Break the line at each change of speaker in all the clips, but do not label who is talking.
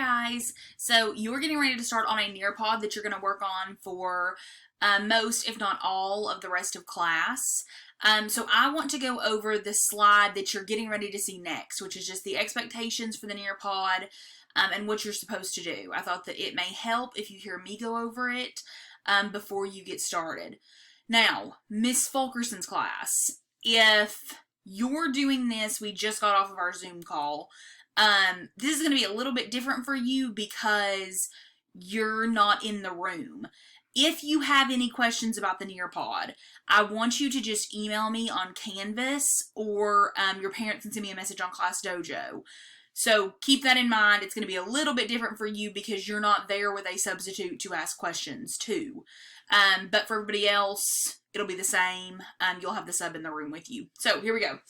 guys, so you're getting ready to start on a Nearpod that you're going to work on for most, if not all, of the rest of class. So I want to go over the slide that you're getting ready to see next, which is just the expectations for the Nearpod and what you're supposed to do. I thought that it may help if you hear me go over it before you get started. Now, Miss Fulkerson's class, if you're doing this, we just got off of our Zoom call. This is going to be a little bit different for you because you're not in the room. If you have any questions about the Nearpod, I want you to just email me on Canvas, or your parent can send me a message on Class Dojo. So keep that in mind. It's going to be a little bit different for you because you're not there with a substitute to ask questions to. But for everybody else, it'll be the same. You'll have the sub in the room with you. So here we go.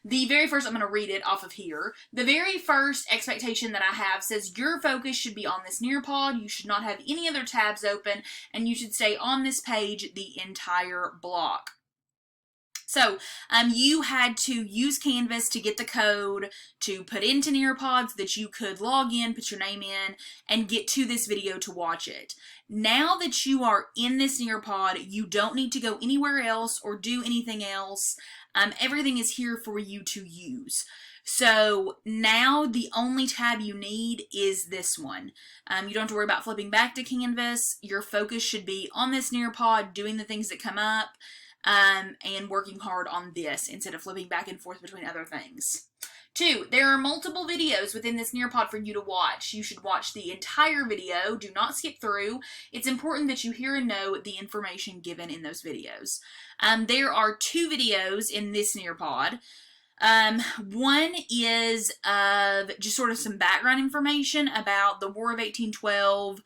The very first, I'm going to read it off of here. The very first expectation that I have says your focus should be on this Nearpod. You should not have any other tabs open, and you should stay on this page the entire block. So you had to use Canvas to get the code to put into Nearpod so that you could log in, put your name in, and get to this video to watch it. Now that you are in this Nearpod, you don't need to go anywhere else or do anything else. Everything is here for you to use. So now the only tab you need is this one. You don't have to worry about flipping back to Canvas. Your focus should be on this Nearpod, doing the things that come up, and working hard on this instead of flipping back and forth between other things. 2, there are multiple videos within this Nearpod for you to watch. You should watch the entire video. Do not skip through. It's important that you hear and know the information given in those videos. There are 2 videos in this Nearpod. One is just sort of some background information about the War of 1812,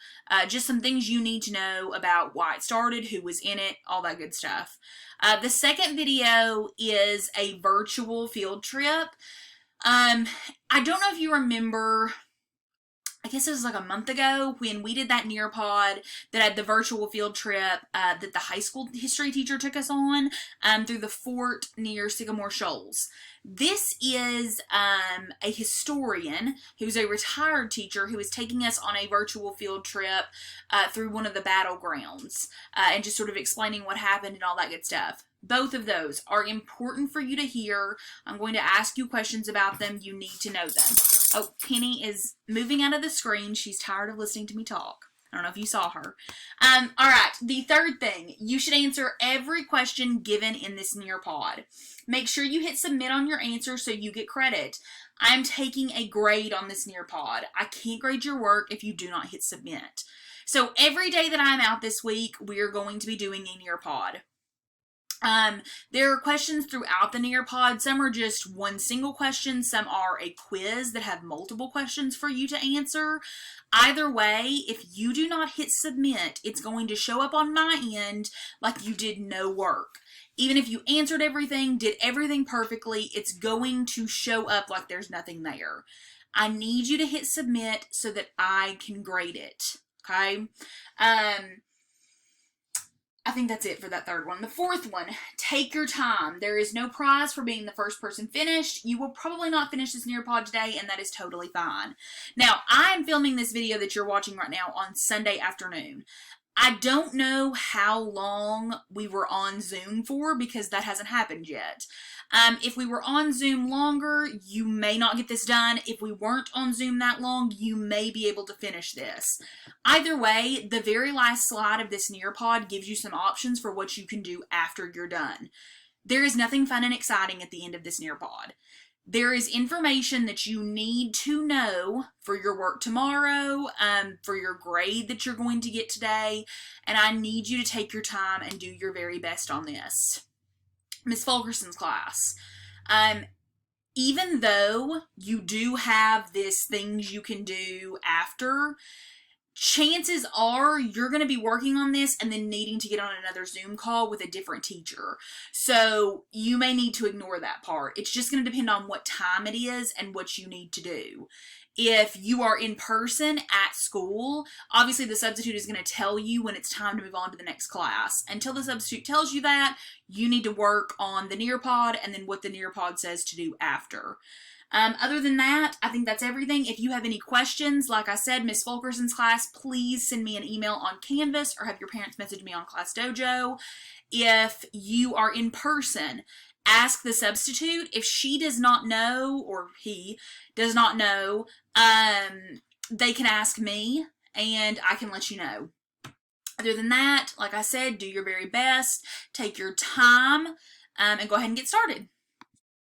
just some things you need to know about why it started, who was in it, all that good stuff. The second video is a virtual field trip. I don't know if you remember, I guess it was like a month ago when we did that Nearpod that had the virtual field trip that the high school history teacher took us on through the fort near Sycamore Shoals. This is a historian who's a retired teacher who is taking us on a virtual field trip through one of the battlegrounds and just sort of explaining what happened and all that good stuff. Both of those are important for you to hear. I'm going to ask you questions about them. You need to know them. Oh, Penny is moving out of the screen. She's tired of listening to me talk. I don't know if you saw her. All right, the third thing. You should answer every question given in this Nearpod. Make sure you hit submit on your answer so you get credit. I'm taking a grade on this Nearpod. I can't grade your work if you do not hit submit. So every day that I'm out this week, we are going to be doing a Nearpod. There are questions throughout the Nearpod. Some are just one single question. Some are a quiz that have multiple questions for you to answer. Either way, if you do not hit submit, it's going to show up on my end like you did no work. Even if you answered everything, did everything perfectly, it's going to show up like there's nothing there. I need you to hit submit so that I can grade it. Okay? I think that's it for that third one. The fourth one, take your time. There is no prize for being the first person finished. You will probably not finish this Nearpod today, and that is totally fine. Now, I am filming this video that you're watching right now on Sunday afternoon. I don't know how long we were on Zoom for because that hasn't happened yet. If we were on Zoom longer, you may not get this done. If we weren't on Zoom that long, you may be able to finish this. Either way, the very last slide of this Nearpod gives you some options for what you can do after you're done. There is nothing fun and exciting at the end of this Nearpod. There is information that you need to know for your work tomorrow, for your grade that you're going to get today, and I need you to take your time and do your very best on this. Miss Fulkerson's class. Even though you do have these things you can do after, chances are you're going to be working on this and then needing to get on another Zoom call with a different teacher. So you may need to ignore that part. It's just going to depend on what time it is and what you need to do. If you are in person at school, obviously the substitute is going to tell you when it's time to move on to the next class. Until the substitute tells you that, you need to work on the Nearpod and then what the Nearpod says to do after. Other than that, I think that's everything. If you have any questions, like I said, Miss Fulkerson's class, please send me an email on Canvas or have your parents message me on Class Dojo. If you are in person, ask the substitute. If she does not know, or he does not know, they can ask me and I can let you know. Other than that, like I said, do your very best, take your time, and go ahead and get started.